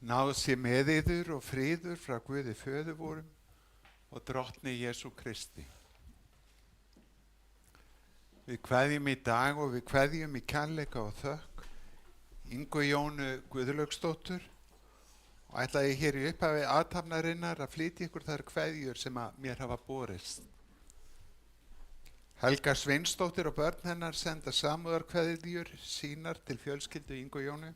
Náð sé með yður og friður frá Guði föður vorum og drottni Jesú Kristi. Við kveðjum í dag og við kveðjum í kærleika og þökk Ingu Jónu Guðlaugsdóttur og ætla ég hér í upphafi athafnarinnar að flytja ykkur þær kveðjur sem að mér hafa borist. Helga Sveinsdóttir og börn hennar senda samúðarkveðjur sínar til fjölskyldu Ingu Jónu.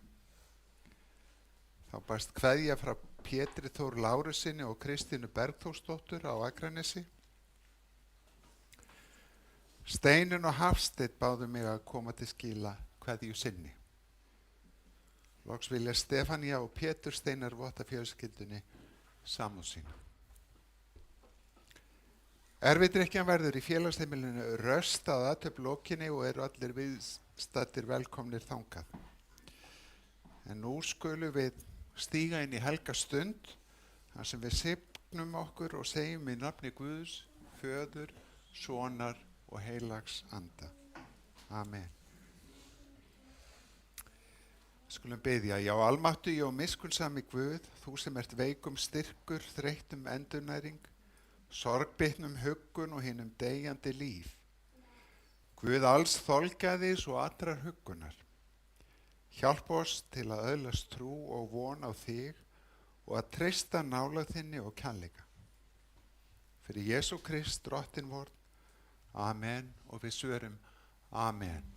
Þá barst kveðja frá Pétri Þór Lárusinni og Kristínu Bergþórsdóttur á Akranesi. Steinunn og Hafsteinn báðu mig að koma til skila kveðju sinni. Loks vilja Stefania og Pétur Steinar votta fjölskyldunni samúð sína. Erfidrykkjan verður í félagsheimilinu Röst að athöfn lokinni og eru allir viðstaddir velkomnir þangað. En nú skulum við stíga inn í helga stund þar sem við signum okkur og segjum í nafni Guðs, Föður, Sonar og heilags anda. Amen. Skulum biðja, já almáttugi og miskunnsami Guð, þú sem ert veikum styrkur, þreyttum endurnæring, sorgbitnum huggun og hinum deyjandi líf. Guð alls þolgæðis og allrar huggunar. Hjálp oss til að öðlast trú og von á þig og að treysta nálægð þinni og kærleika. Fyrir Jesú Krist, drottinn vor. Amen og við svörum Amen.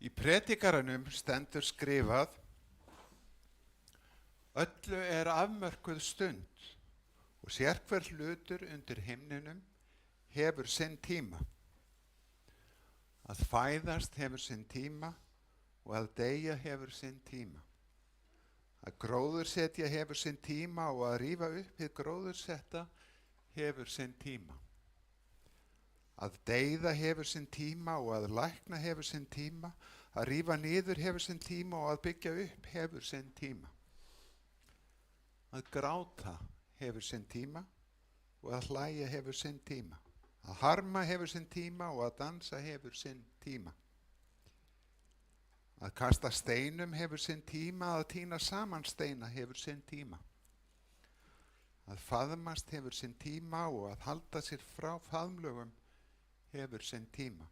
Í predikaranum stendur skrifað: Öllu er afmörkuð stund og sérhver hlutur undir himninum hefur sinn tíma. Að fæðast hefur sinn tíma og að deyja hefur sinn tíma. Að gróðursetja hefur sinn tíma og að rífa upp hið gróðursetta hefur sinn tíma. Að deyða hefur sinn tíma og að lækna hefur sinn tíma, að rífa niður hefur sinn tíma og að byggja upp hefur sinn tíma. Að gráta hefur sinn tíma og að hlæja hefur sinn tíma. Að harma hefur sinn tíma og að dansa hefur sinn tíma. Að kasta steinum hefur sinn tíma, að tína saman steina hefur sinn tíma. Að faðmast hefur sinn tíma og að halda sér frá faðmlögum hefur sinn tíma.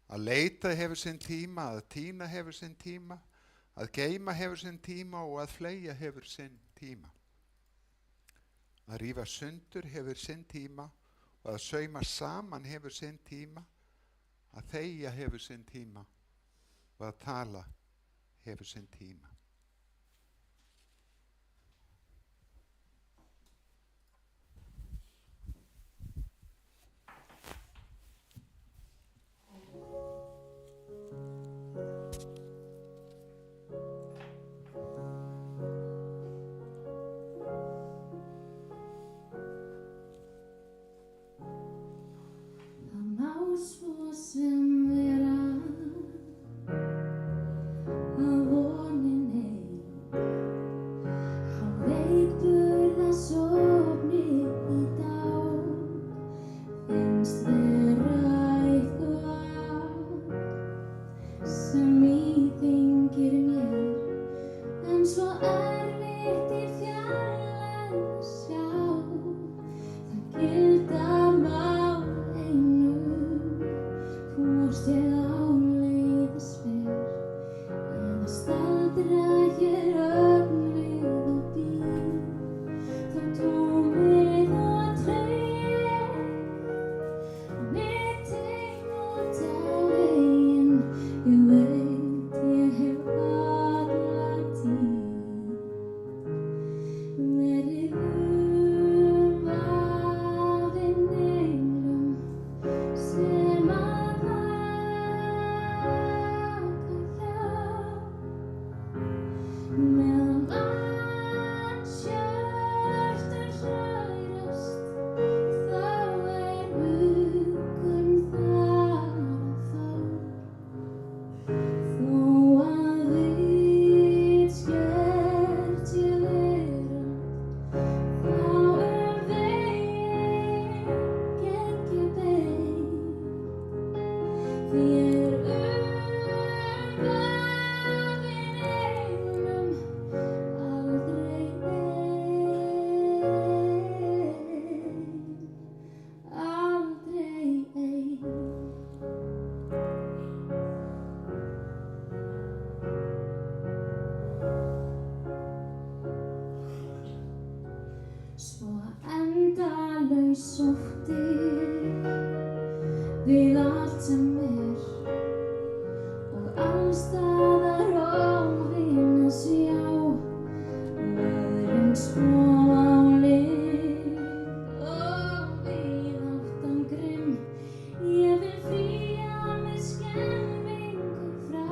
Að leita hefur sinn tíma, að tína hefur sinn tíma, að geyma hefur sinn tíma og að fleygja hefur sinn tíma. Að rífa sundur hefur sinn tíma og að sauma saman hefur sinn tíma, að þegja hefur sinn tíma og að tala hefur sinn tíma. Svo sem vera að vonin heim hann veikburða sofni í dag finnst vera eitthvað sem íþyngir mér en svo erfitt í fjarlægð að sjá það gilda mál hvort ég áleiðis fer eða staldra hér ögnið og bíð þá tómið og treg mitting út á veginn ég veit ég hef alla tíð verið vafinn englum sem að meðan manns hjörtur hrærast þá huggun þar að fá þó að vitskert ég vera þá veginn geng ég bein því ég vafinn englum aldrei ein. Svo endalaus ótti við allt sem og alls staðar óvin að sjá veðrun svo á lit og víðáttan grimm ég vil flýja með skelfingu frá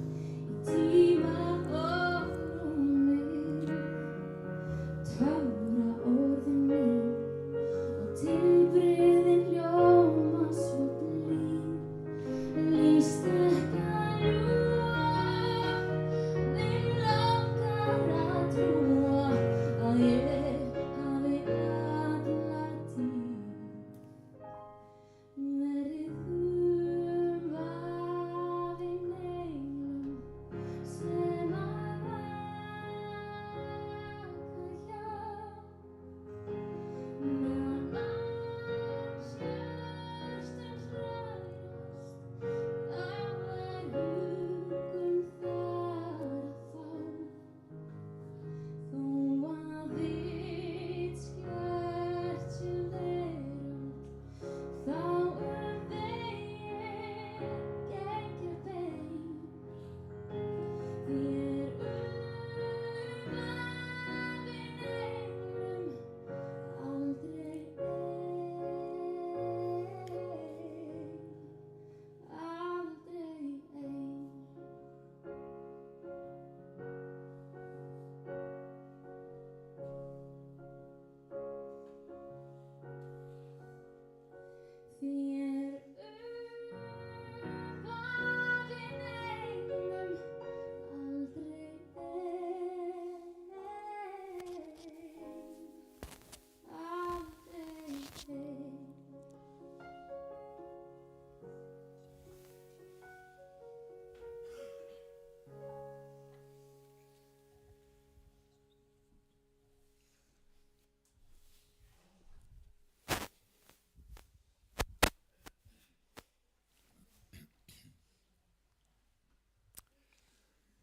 í tíma og rúmi töfra orðin mín og tilbrigðin hljóma svo blíð líst ekki að ljúga mig langar að trúa að ég hafi alla tíð verið vafinn englum sem að vaka hjá meðan manns hjörtur hrærast þá huggun þar að fá þó að vitskert sé veröld þá veginn geng ég bein því ég vafinn englum aldrei ein. Því vafinn englum aldrei ein.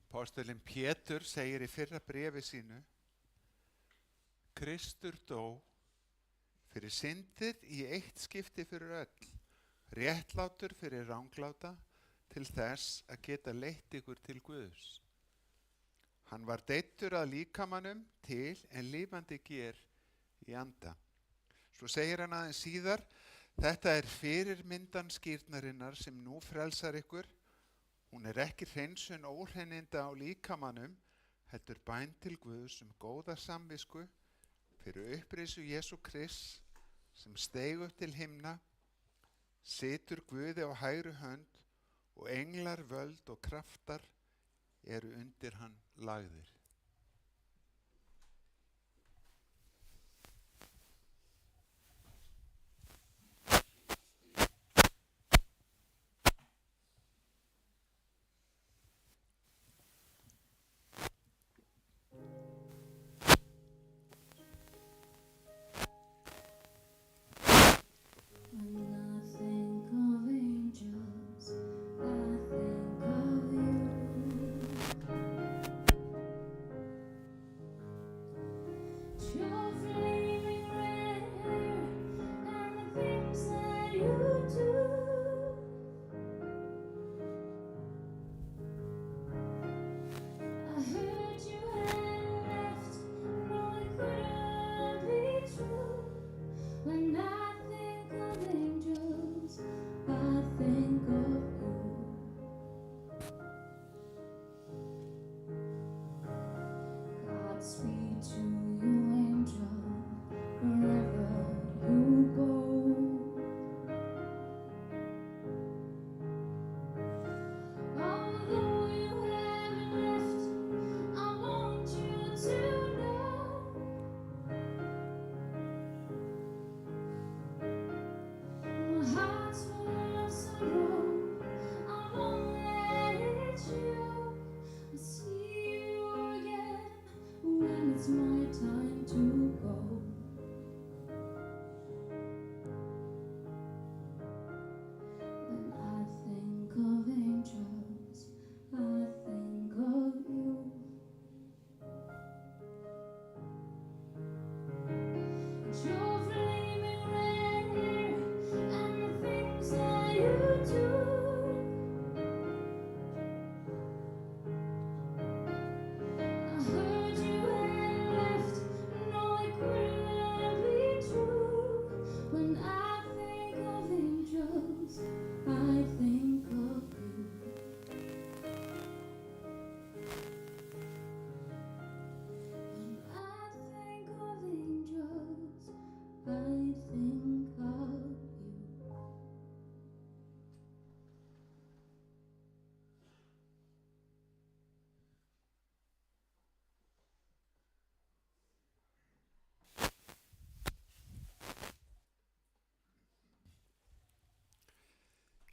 Apóstolinn Pétur segir í fyrra bréfi sínu: Kristur dó fyrir syndir í eitt skipti fyrir öll, réttlátur fyrir rangláta, til þess að geta leitt ykkur til Guðs. Hann var deyddur að líkamanum til en lifandi ger í anda. Svo segir hann aðeins síðar, þetta er fyrirmyndan skírnarinnar sem nú frelsar ykkur. Hún er ekki hreinsun óhreininda á líkamanum, heldur bæn til Guðs góða samvisku fyrir upprisu Jesú Krists sem steig upp til himna, situr Guði á hægri hönd og englar, völd og kraftar eru undir hann lagðir. When I think of angels, I think of you. Your flaming red hair and the things that you do. I heard you had left, no it couldn't be true. When I think of angels, I think of you. Godspeed to you, angel, wherever you go. Although you haven't left, I want you to know my heart's full of sorrow. I won't let it show. I'll see you again when it's my time to go. When I think of angels, I think of you. Your flaming red hair and the things that you do. I heard you had left, no it couldn't be true. When I think of angels, I think of you. When I think of angels, I think of you.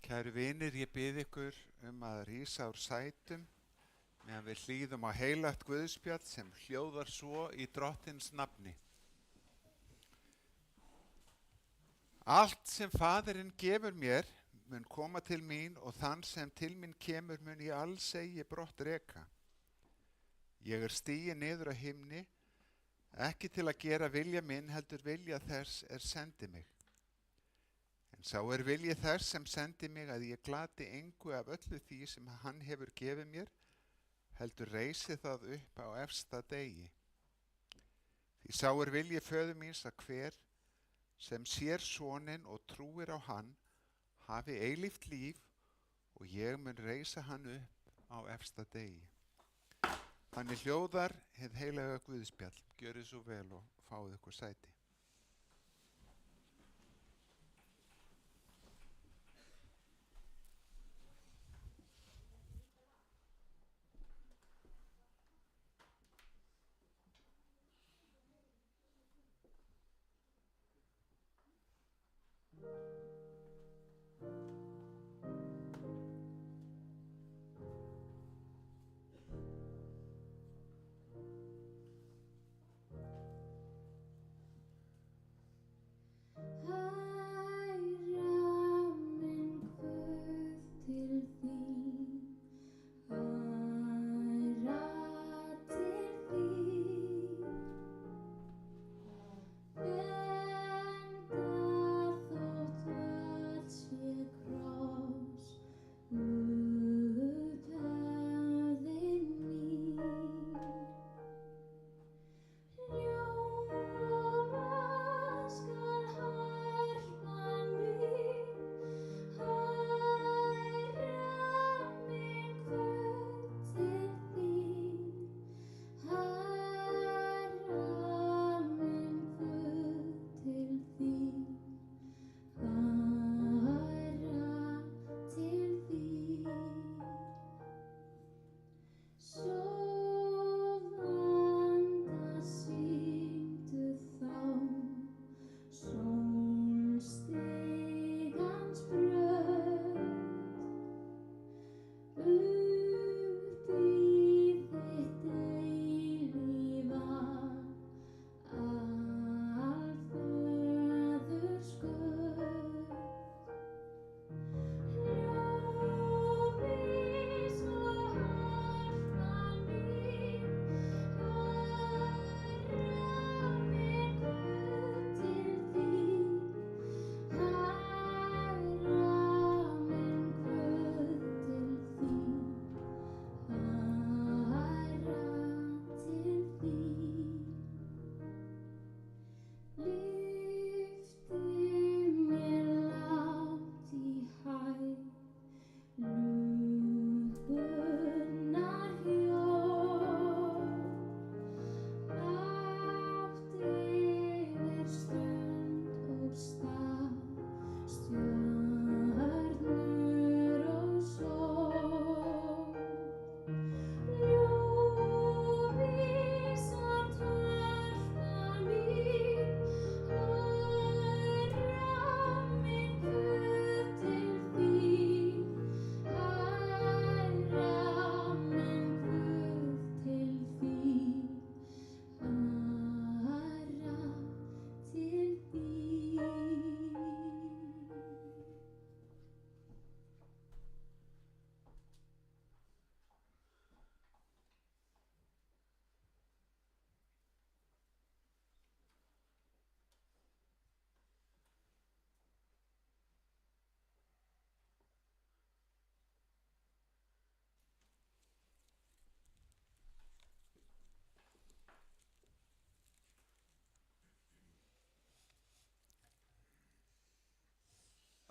Kæru vinir, ég bið ykkur að rísa úr sætum meðan við hlýðum á heilagt Guðspjall sem hljóðar svo í Drottins nafni. Allt sem Faðirinn gefur mér mun koma til mín og þann sem til mín kemur mun ég alls eigi brott reka. Ég stiginn niður á himni, ekki til að gera vilja minn heldur vilja þess sendi mig. En sá vilji þess sem sendi mig að ég glati engu af öllu því sem hann hefur gefið mér, heldur reisi það upp á efsta degi. Því sá vilji föður míns að hver sem sér soninn og trúir á hann hafi eilíft líf og ég mun reisa hann upp á efsta degi. Þannig hljóðar hið heilaga Guðspjall. Gjörið svo vel og fáið ykkur sæti.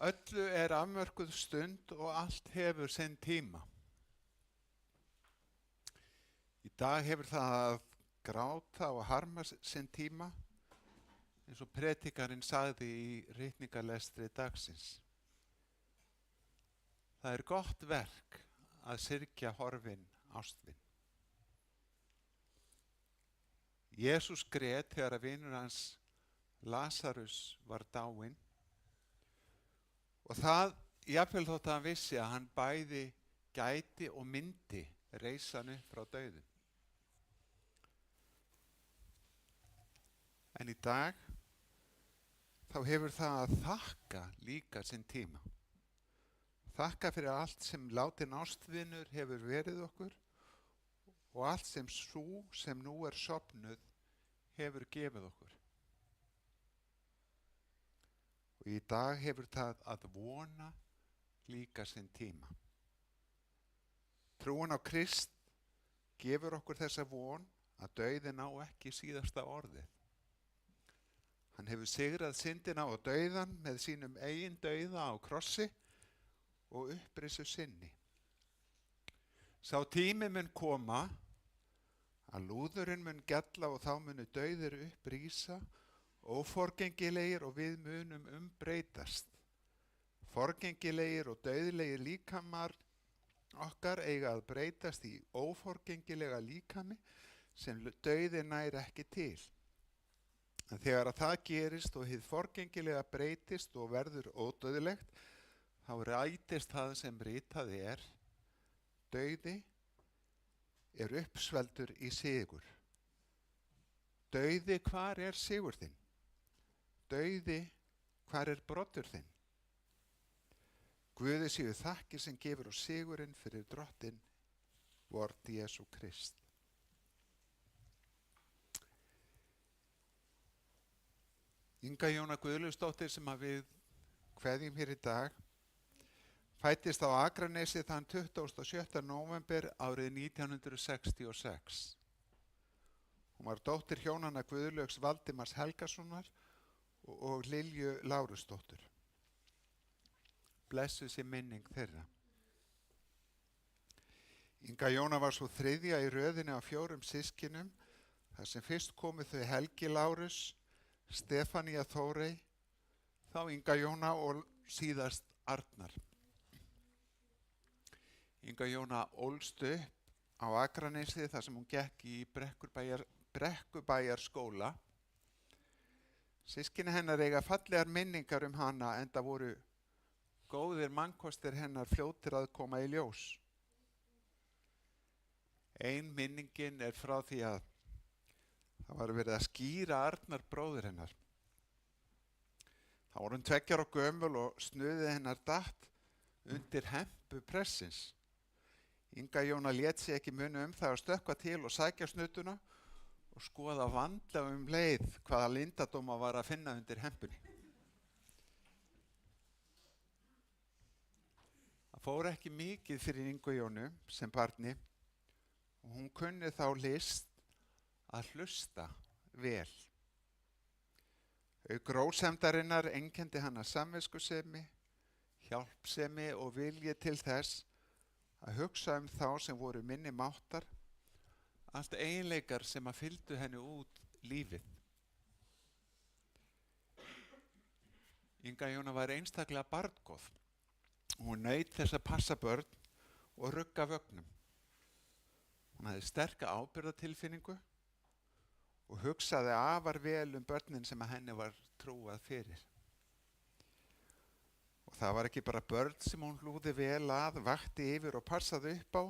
Öllu er afmörkuð stund og allt hefur sinn tíma. Í dag hefur það að gráta og harma sinn tíma, eins og predikarinn sagði í ritningalestri dagsins. Það er gott verk að syrgja horfinn ástvin. Jesús grét þegar að vinur hans Lazarus var dáinn og það jafnvel þótt að hann vissi að hann bæði gæti og myndi reisa hann upp frá dauðum. En í dag þá hefur það að þakka líka sinn tíma. Þakka fyrir allt sem látin ástvinur hefur verið okkur og allt sem sú sem nú er sofnuð hefur gefið okkur. Og í dag hefur það að vona líka sinn tíma. Trúin á Krist gefur okkur þessa von að dauðinn á ekki síðasta orðið. Hann hefur sigrað syndina og dauðan með sínum eigin dauða á krossi og upprissu sinni. Sá tími mun koma að lúðurinn mun gella og þá munu dauðir upprísa, óforgengilegir og við munum umbreytast. Forgengilegir og dauðlegir líkamar okkar eiga að breytast í óforgengilega líkami sem dauði nær ekki til. En þegar að það gerist og hið forgengilega breytist og verður ódauðlegt, þá rætist það sem ritað er, dauði er uppsveldur í sigur. Dauði, hvar er sigur þinn? Dauði, hvar er broddur þinn? Guði séu þakkir sem gefur oss sigurinn fyrir drottinn vort Jesú Krist. Inga Jóna Guðlaugsdóttir sem að við kveðjum hér í dag fæddist á Akranesi þann 27. nóvember árið 1966. Hún var dóttir hjónanna Guðlaugs Valdimars Helgasonar og Lilju Lárusdóttur. Blessuð sé minning þeirra. Inga Jóna var svo þriðja í röðinni af 4 systkinum, þar sem fyrst komu þau Helgi Lárus, Stefania Þórey, þá Inga Jóna og síðast Arnar. Inga Jóna ólst upp á Akranesi þar sem hún gekk í Brekkubæjarskóla. Systkini hennar eiga fallegar minningar hana enda voru góðir mannkostir hennar fljótir að koma í ljós. Ein minningin er frá því að það var verið að skýra Arnar bróðir hennar. Það voru 2 ára gömul og snuðið hennar datt undir hempu pressins. Inga Jóna lét sig ekki muna það að stökkva til og sækja snutuna og skoða vandlega leið hvaða leyndardóma var að finna undir hempunni. Það fór ekki mikið fyrir Ingu Jónu sem barni og hún kunni þá list að hlusta vel. Grósemdarinnar einkenndi hana samviskusemi, hjálpsemi og vilji til þess að hugsa þá sem voru minni máttar, allt eiginleikar sem að fylgdu henni út lífið. Inga Jóna var einstaklega barngóð. Hún naut þess að passa börn og rugga vögnum. Hún hafði sterka ábyrgðartilfinningu og hugsaði afar vel börnin sem að henni var trúað fyrir. Og það var ekki bara börn sem hún hlúði vel að, vakti yfir og passaði upp á,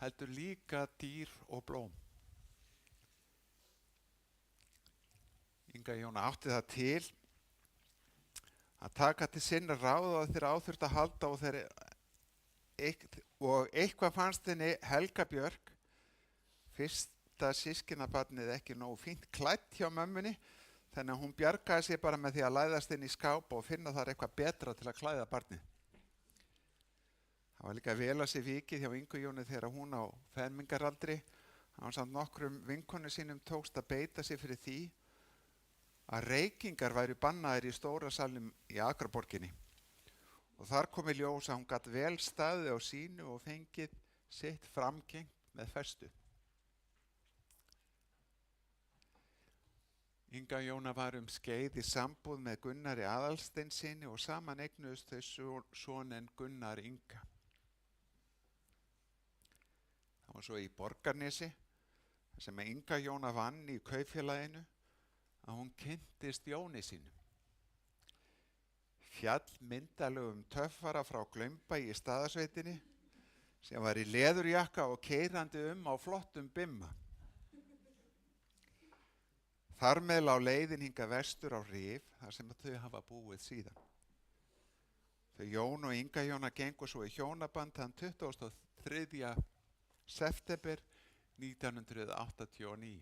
heldur líka dýr og blóm. Inga Jóna átti það til að taka til sinna ráða þegar á þurfti að halda og eitthvað fannst henni Helga Björk, fyrsta systkinabarnið, ekki nógu fínt klætt hjá mömmunni, þannig að hún bjargaði sér bara með því að læðast inn í skáp og finna þar eitthvað betra til að klæða barnið. Það var líka vel að sér vikið hjá Ingu Jónu þegar hún á fermingaraldri, ásamt nokkrum vinkonu sínum tókst að beita sér fyrir því að reykingar væru bannaðir í stóra salnum í Akraborginni Og þar kom í ljós að hún gat vel staðið á sínu og fengið sitt framgengt með festu. Inga Jóna var skeið í sambúð með Gunnari Aðalsteinssyni og saman eignuðust þau soninn Gunnar Inga. Það var svo í Borgarnesi, sem Inga Jóna vann í kaupfélaginu, að hún kynntist Jóni sínum. Fjallmyndalögum töffara frá Glaumba í Staðarsveitinni, sem var í leðurjakka og keyrandi á flottum bimma. Þar með lá leiðin hingað vestur á Rif, þar sem þau hafa búið síðan. Þau Jón og Inga Jóna gengu svo í hjónaband þann 23. september 1989.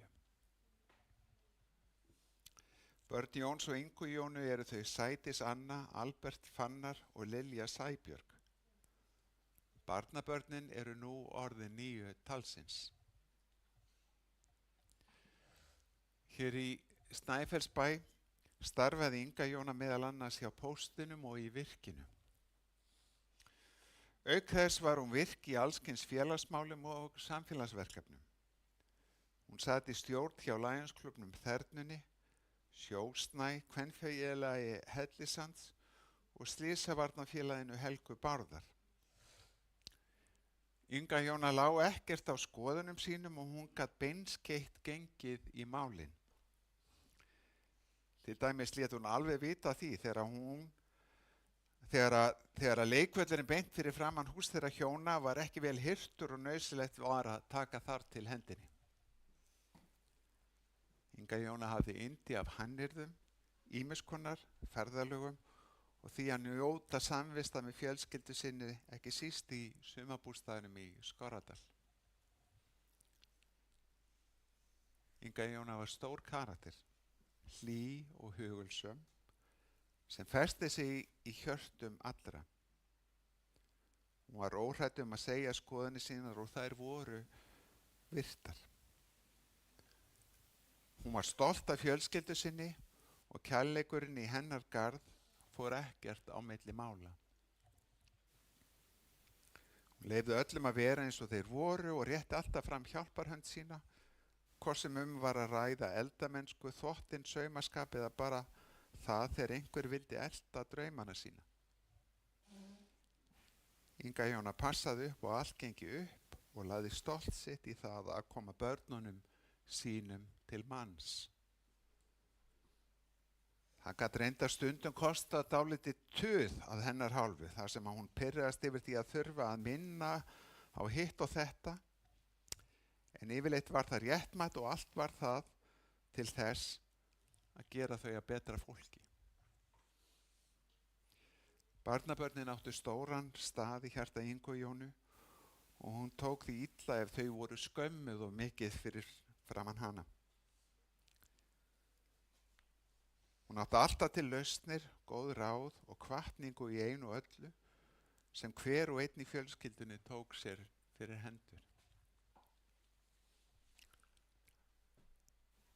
Börn Jóns og Ingu Jónu eru þau Sædís Anna, Albert Fannar og Lilja Sæbjörg. Barnabörnin eru nú orðin 9 talsins. Hér í Snæfellsbæ starfaði Inga Jóna meðal annars hjá Póstinum og í Virkinu. Auk þess var hún virk í allskyns félagsmálum og samfélagsverkefnum. Hún sat í stjórn hjá Lionsklúbbnum Þernunni, Sjósnæ, Kvenfélagi Hellisands og Slysavarnarfélaginu Helgu Bárðar. Inga Jóna lá ekkert á skoðunum sínum og hún gat beinskeytt gengið í málin. Til dæmis lét hún alveg vita því þegar leikvöllurinn beint fyrir framan hús þeirra hjóna var ekki vel hirtur og nauðsynlegt var að taka þar til hendinni. Inga Jóna hafði yndi af hannyrðum, ýmiss konar, ferðalögum og því að njóta samvista með fjölskyldu sinni, ekki síst í sumarbústaðinum í Skorradal. Inga Jóna var stór karakter, hlý og hugulsöm, sem festi sig í hjörtum allra. Hún var óhrædd að segja skoðanir sínar og þær voru virtar. Hún var stolt af fjölskyldu sinni og kærleikurinn í hennar garð fór ekkert á milli mála. Hún leyfði öllum að vera eins og þeir voru og rétti alltaf fram hjálparhönd sína, hvort sem var að ræða eldamennsku, þvottinn, saumaskap eða bara það þegar einhver vildi elta draumana sína. Inga Jóna passaði upp og allt gengi upp og lagði stolt sitt í það að koma börnunum sínum til manns. Það gat reyndar stundum kosta dálítið tuð að hennar hálfu, þar sem að hún pirraðist yfir því að þurfa að minna á hitt og þetta, en yfirleitt var það réttmætt og allt var það til þess að gera þau að betra fólki. Barnabörnin áttu stóran stað í hjarta Ingu Jónu og hún tók því illa ef þau voru skömmuð og mikið fyrir framan hana. Hún átti alltaf til lausnir, góð ráð og hvatningu í einu og öllu sem hver og einn í fjölskyldunni tók sér fyrir hendur.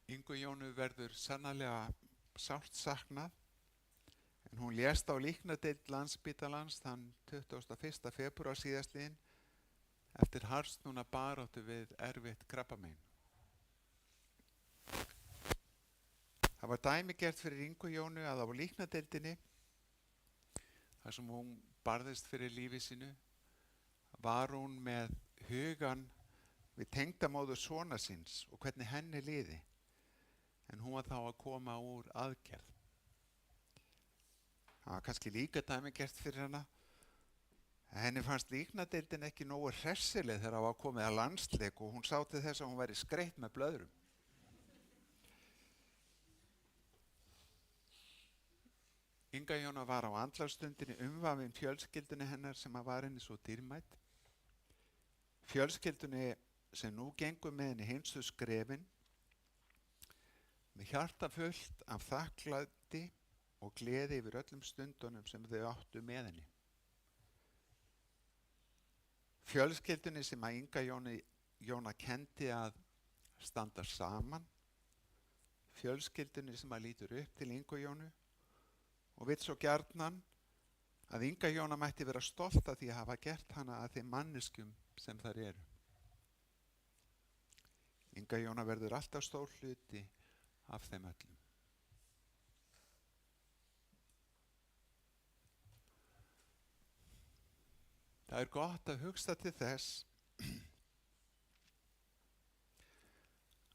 Ingu Jónu verður sannarlega sárt saknað, en hún lést á líknardeild Landspítalans þann 21. febrúar síðastliðinn eftir harðsnúna baráttu við erfitt krabbamein. Það var dæmigert fyrir Ingu Jónu að á líknardeildinni, þar sem hún barðist fyrir lífi sínu, var hún með hugan við tengdamóður sonar síns og hvernig henni liði, en hún var þá að koma úr aðgerð. Það var kannski líka dæmigert fyrir hana. Henni fannst líknardeildin ekki nógu hressileg þegar það var komið að landsleik og hún sá til þess að hún væri skreytt með blöðrum. Inga Jóna var á andlátsstundinni umvafin fjölskyldunni hennar sem var henni svo dýrmætt. Fjölskyldunni sem nú gengur með henni hinstu skrefin, með hjarta fullt af þakklæti og gleði yfir öllum stundunum sem þau áttu með henni. Fjölskyldunni sem að Inga Jóna kenndi að standa saman, fjölskyldunni sem að lítur upp til Ingu Jónu og vill svo gjarnan að Inga Jóna mætti vera stolt af því að hafa gert hana að þeim manneskjum sem þær eru. Inga Jóna verður alltaf stór hluti af þeim öllum. Það er gott að hugsa til þess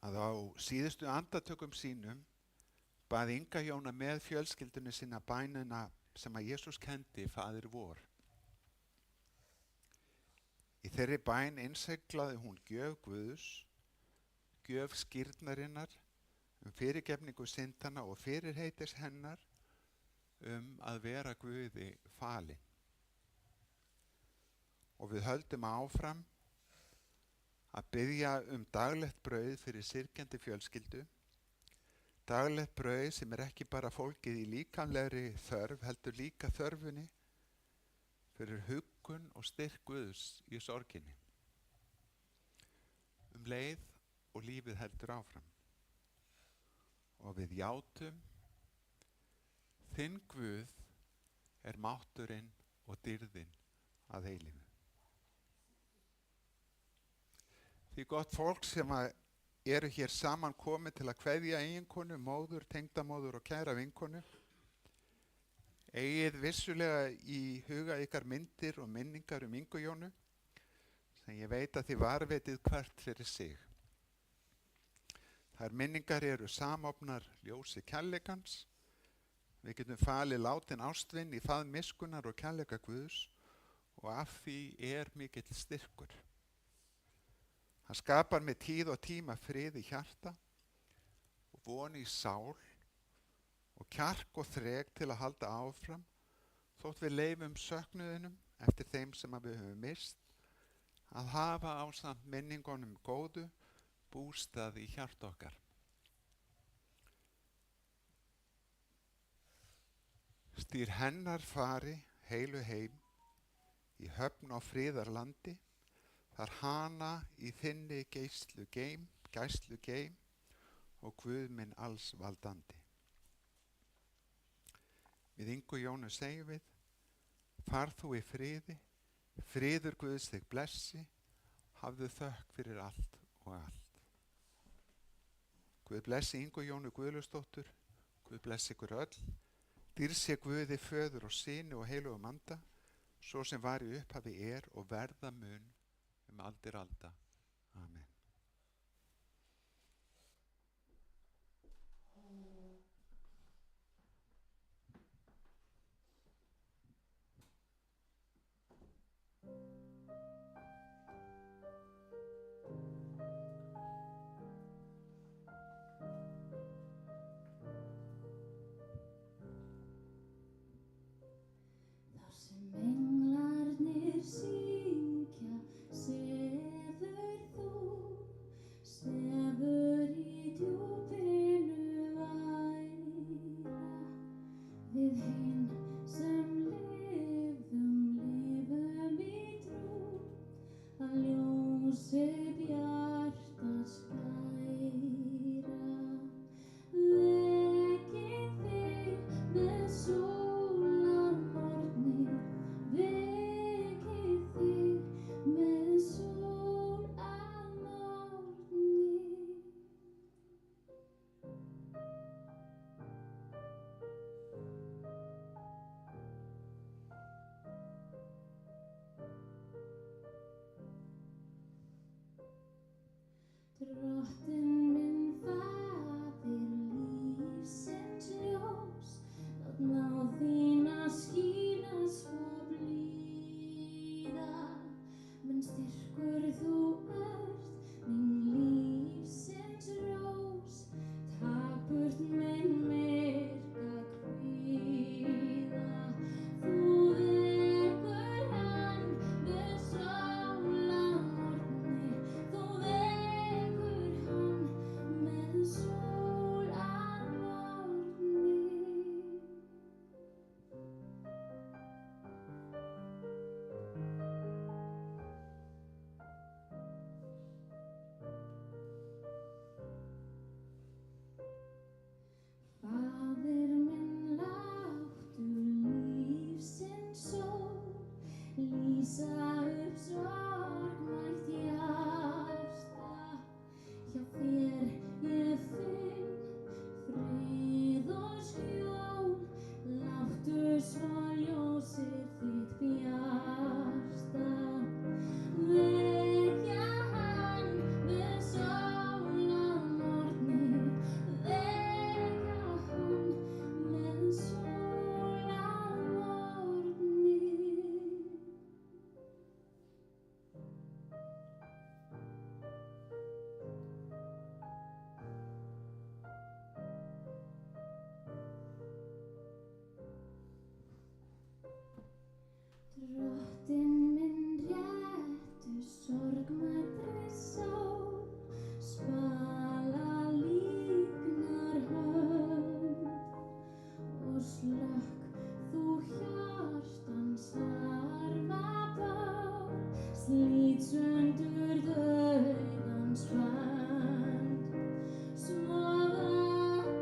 að á síðustu andartökum sínum bað Inga Jóna með fjölskyldunni sinna bænina sem að Jesús kendi, Faðir vor. Í þeirri bæn innsiglaði hún gjöf Guðs, gjöf skírnarinnar fyrirgefningu syndana og fyrirheitis hennar að vera Guði falin. Og við höldum áfram að biðja daglegt brauð fyrir syrgjandi fjölskyldu, daglegt brauð sem ekki bara fólkið í líkamlegri þörf, heldur líka þörfunni fyrir huggun og styrk Guðs í sorginni. Leið og lífið heldur áfram. Og við játum, þinn Guð er mátturinn og dýrðin að eilífu. Því gott fólk sem eru hér saman komið til að kveðja eiginkonu, móður, tengdamóður og kæra vinkonu, eigið vissulega í huga ykkar myndir og minningar Ingu Jónu, sem ég veit að þið varvetið hvert fyrir sig. Þær minningar eru samofnar ljósi kærleikans. Við getum falið látin ástvinn í faðm miskunnar og kærleika Guðs og af því er mikill styrkur. Hann skapar með tíð og tíma frið í hjarta og von í sál og kjark og þrek til að halda áfram þótt við leifum söknuðinum eftir þeim sem við höfum mist að hafa ásamt minningunum góðu bústað í hjarta okkar. Stýr hennar fari heilu heim í höfn og friðarlandi, þar hana í þinni gæslu geim og Guð minn alls valdandi. Við Ingu Jónu segjum við, far þú í friði, friður Guðs þig blessi, hafðu þökk fyrir allt og allt. Guð blessi Ingu Jónu Guðlusdóttur, Guð blessi ykkur öll, dýr sé Guði föður og syni og heilugum anda, svo sem var í upphafi er og verða mun aldir alda. Amen. Þar sem englarnir syngja, sefur þú, sefur í djúpinu væra. Við hin sem lifum í trú, að ljósi bjarta skæra. Vekið þig með sól að morgni, vekið þig með sól að morgni. Drottinn minn faðir lífsins ljós, lát náð þína skína svo blíða. Minn styrkur þú ert, minn lífsins rós, tak burt minn myrka kvíða. Þú vekur hann með sól að morgni, þú vekur hann slíts undur dauðans band. Svo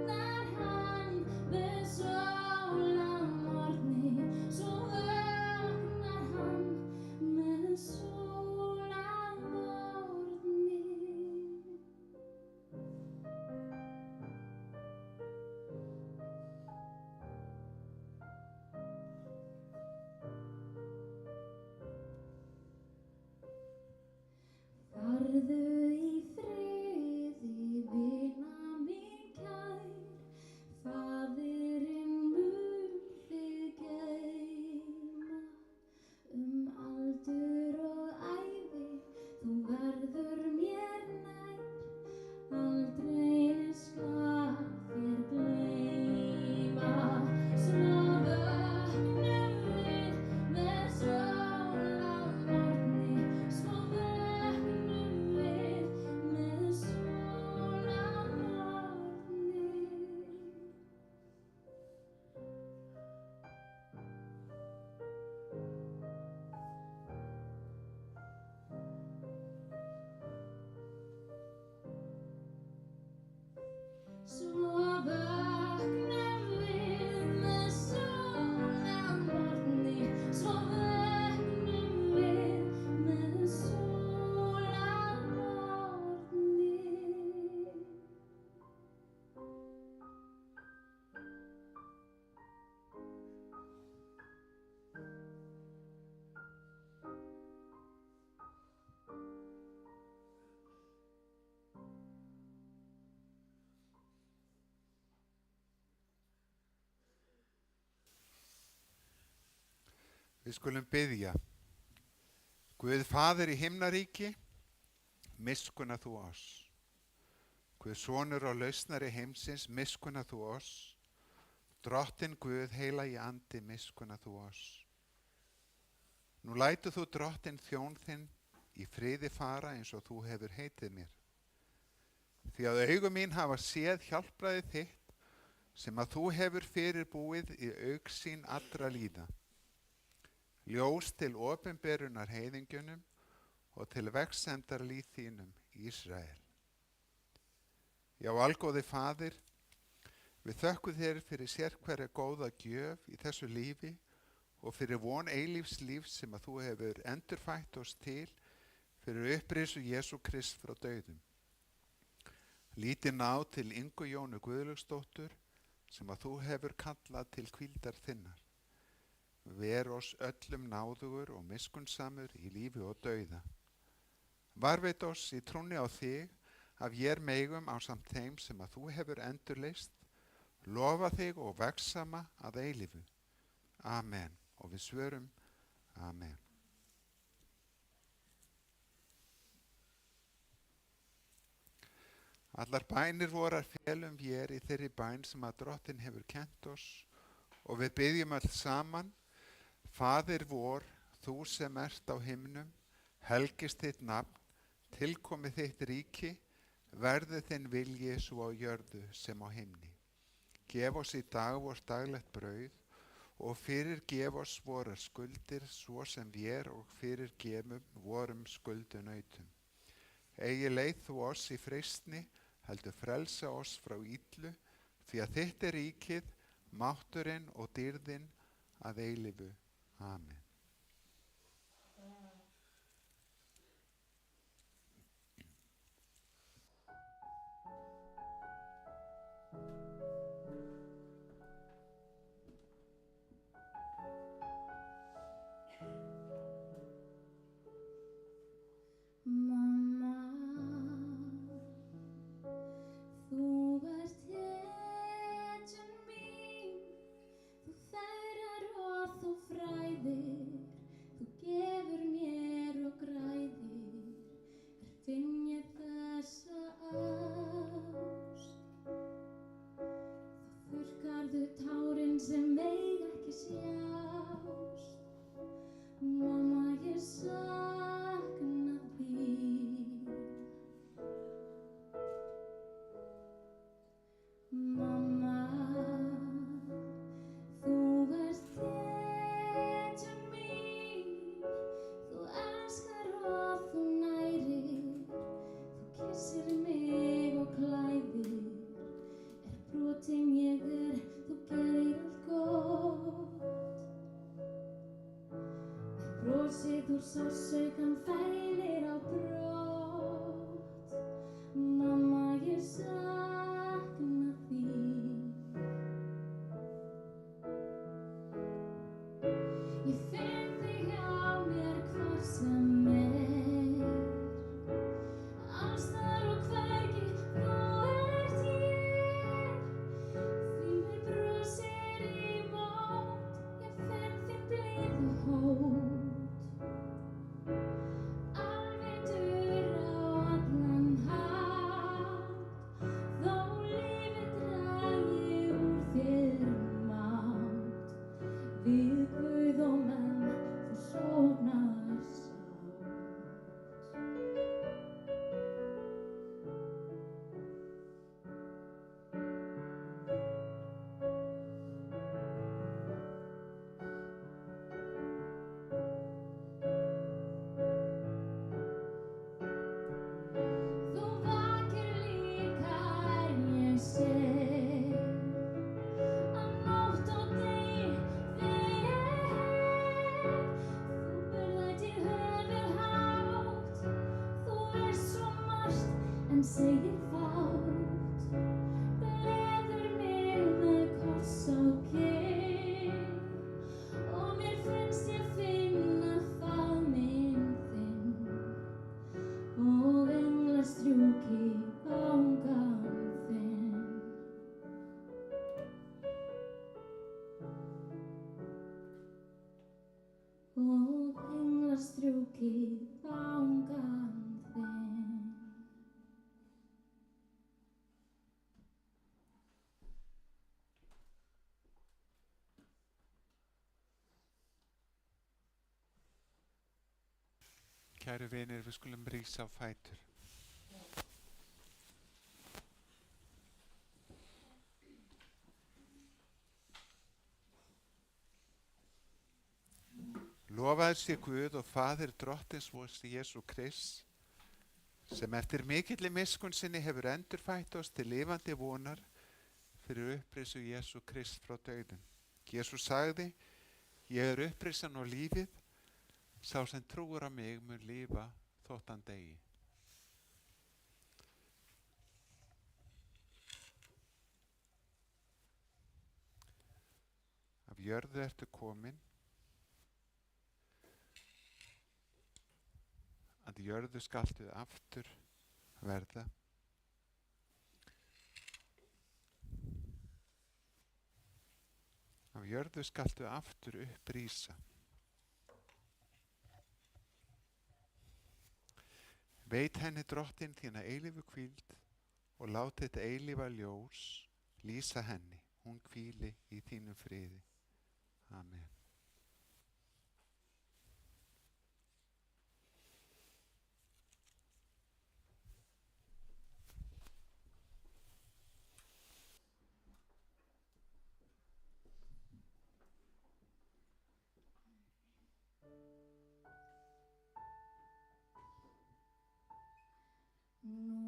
vaknar hann með sól að morgni, svo vaknar hann með sól að morgni. Farðu í friði, vina mín kær, Faðirinn mun þig geyma aldur og ævi, þú verður mér nær, aldrei skal þér gleyma. Svo vöknum við með sól að morgni, svo vöknum við með sól að morgni. Svo vöknum við með sól að morgni, svo vöknum við með sól að morgni. Við skulum biðja. Guð Faðir í himnaríki, miskunna þú oss. Guð Sonur og lausnari heimsins, miskunna þú oss. Drottinn Guð heilagi andi, miskunna þú oss. Nú lætur þú drottinn þjón þinn í friði fara eins og þú hefur heitið mér. Því að augu mín hafa séð hjálpræði þitt sem að þú hefur fyrirbúið í augsýn allra líða. Ljós til opinberunar heiðingjunum og til vegsemdar líð þínum Ísrael. Já, algóði Faðir, við þökkum þér fyrir sérhverja góða gjöf í þessu lífi og fyrir von eilífs lífs sem að þú hefur endurfætt oss til fyrir upprisu Jesú Krist frá dauðum. Lítið ná til Ingu Jónu Guðlaugsdóttur sem að þú hefur kallað til hvíldar þinnar. Ver oss öllum náðugur og miskunnsamur í lífi og dauða. Varveit oss í trúnni á þig af vér megum ásamt þeim sem að þú hefur endurleist, lofa þig og vegsama að eilífu. Amen. Og við svörum, Amen. Allar bænir vorar felum vér í þeirri bæn sem að Drottinn hefur kennt oss og við biðjum öll saman. Faðir vor, þú sem ert á himnum, helgist þitt nafn, tilkomi þitt ríki, verði þinn vilji svo á jörðu sem á himni. Gef oss í dag vort daglegt brauð og fyrirgef oss vorar skuldir svo sem vér og fyrirgefum vorum skuldunautum. Eigi leið þú oss í freistni, heldur frelsa oss frá illu, því að þitt er ríkið, mátturinn og dýrðin að eilífu. Amen. Mamma, þú ert hetjan mín, þú færar og þú fræðir. brosið úr sársaukann fælir á brott. Mamma, ég sakna þín. Ég finn þig hjá mér hvar sem er. Alls staðar og hvergi þú ert hér. Því mér brosir í mót. Ég finn þín blíðu hót. Alvitur á allan hátt. Þó lífið dragi úr þér mátt. Við Guð og menn þú sofnar sátt. Þú vakir líka ég sé. Að nótt og degi þegar ég hef. Þú berðættir höfuð hátt. Þú veist svo margt en segir fátt. Gleður mig með koss á kinn. Og mér finnst ég finna faðminn þinn. Og englar strjúki vangann þinn. Og englar strjúki vangann þinn. Kæru vinir, við skulum rísa á fætur. Lofaður sé Guð og Faðir drottins vors Jesú Krists, sem eftir mikilli miskunn sinni hefur endurfætt oss til lifandi vonar fyrir upprisu Jesú Krist frá dauðum. Jesús sagði, ég er upprisan og lífið, sá sem trúir á mig mun lifa þótt hann deyi. Af jörðu ertu komin, að jörðu skaltu aftur verða. Af jörðu skaltu aftur upprísa. Veit henni drottin þína eilífu hvíld og lát þetta eilífa ljós lýsa henni, hún hvíli í þínum friði. Amen. Nú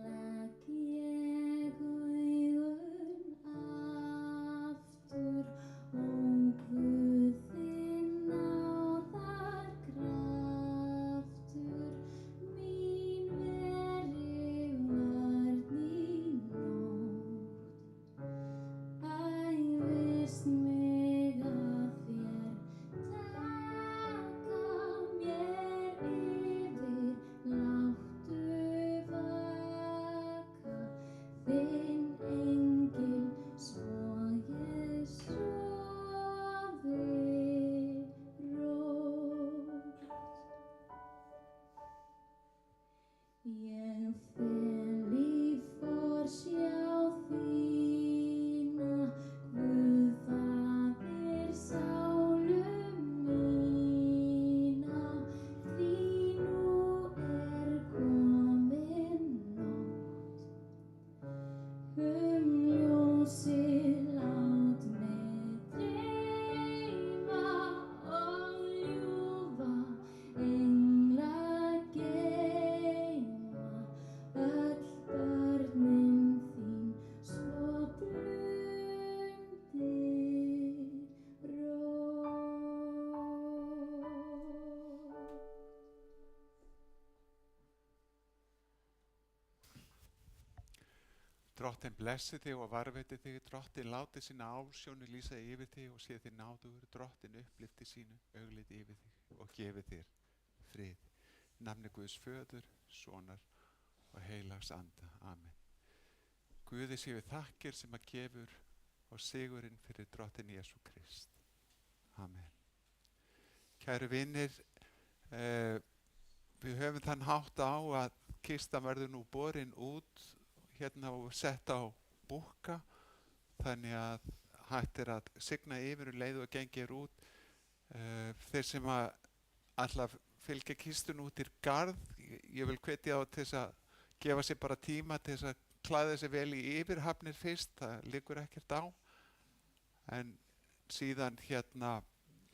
legg ég augun aftur, ó Guð þinn náðar kraftur, mín veri vörn í nótt. Æfist mig að þér taka mér yfir, láttu vaka þinn engil svo ég sofi rótt. Ég fel í forsjá þína, Guð Faðir sálu mína, því nú er komin nótt. Ljósið lát mig dreyma og ljúfa engla geyma. Drottinn blessi þig og varveiti þig, Drottinn láti sína ásjónu lýsa yfir þig og sé þig náðugur, Drottinn upplifti sínu augliti yfir þig og gefi þér frið. Í nafni Guðs föður, sonar og heilags anda. Amen. Guði séu þakkir sem að gefur og sigurinn fyrir Drottinn Jesú Krist. Amen. Kæru vinir, við höfum þann hátt á að kistan verður nú borin út hérna og sett á búkka, þannig að hægt er að signa yfir leið og gengir út. Þeir sem að ætla að fylgja kistun út í garð, ég vil hvetja á til þess að gefa sér bara tíma til þess að klæða sér vel í yfirhafnir fyrst, það liggur ekkert á, en síðan hérna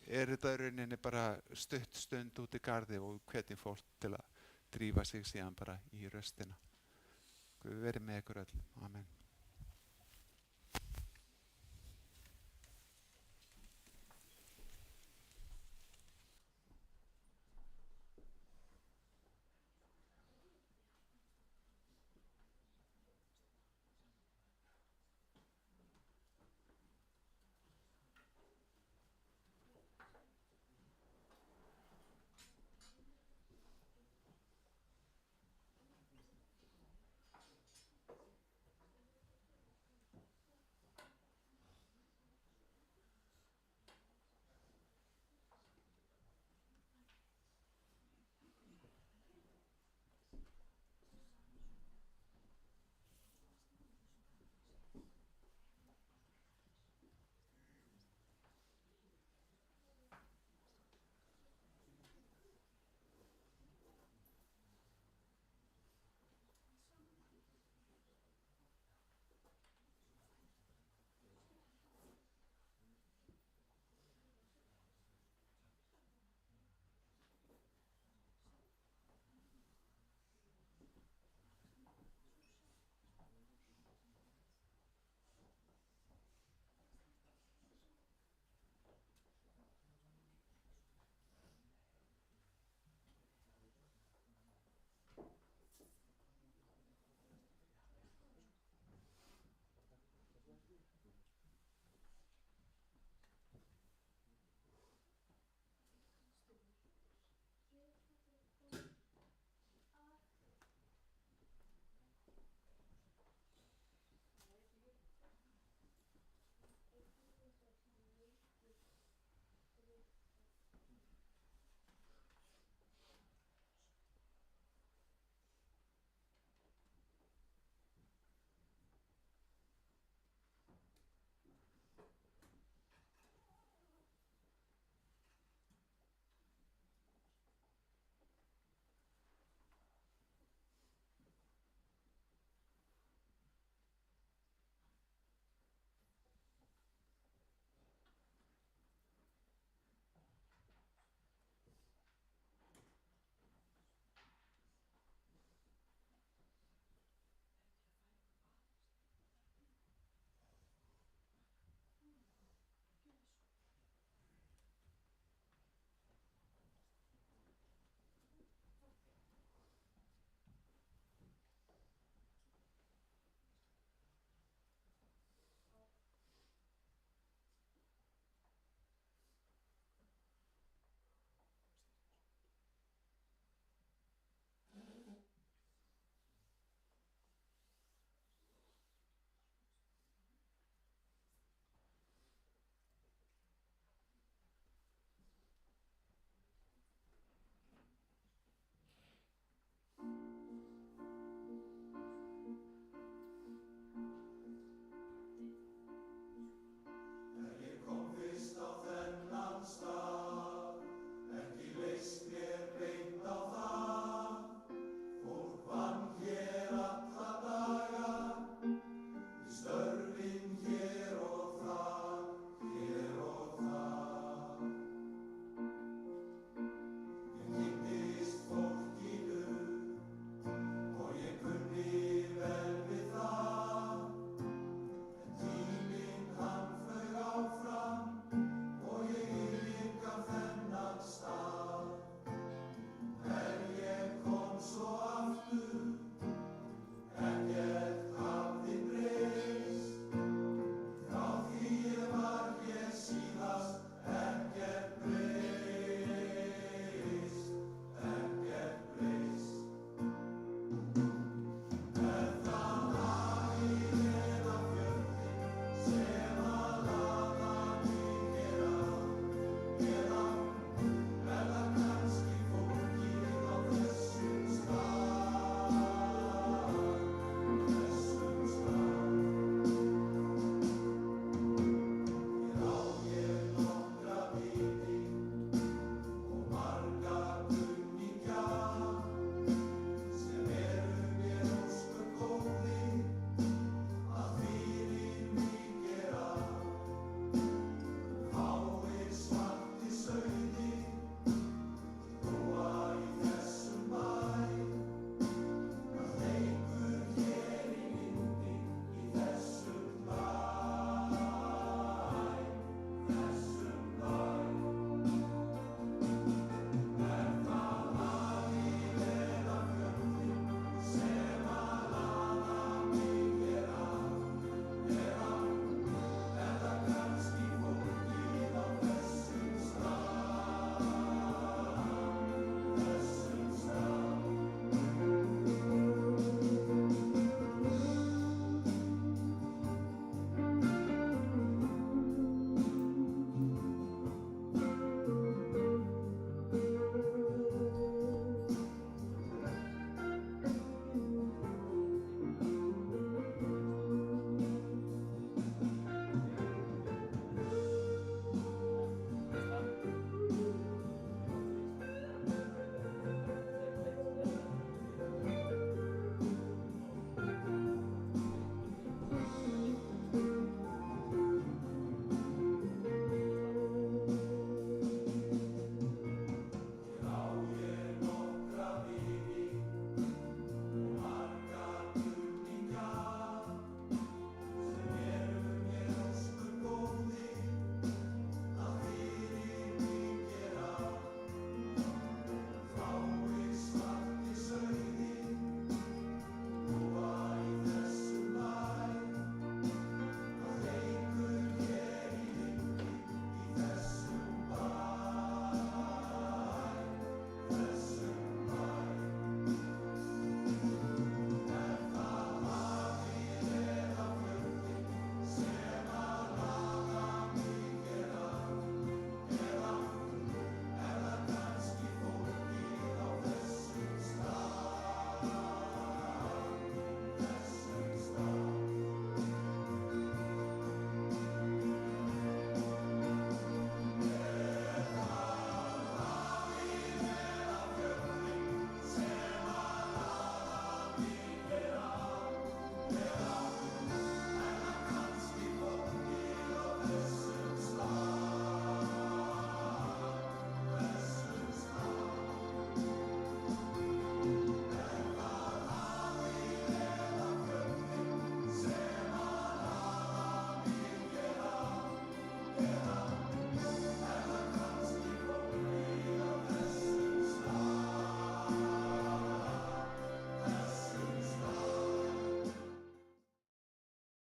er þetta í rauninni bara stutt stund út í garði og hvetjum fólk til að drífa sig síðan bara í röstina. Guð veri með ykkur öllum. Amen.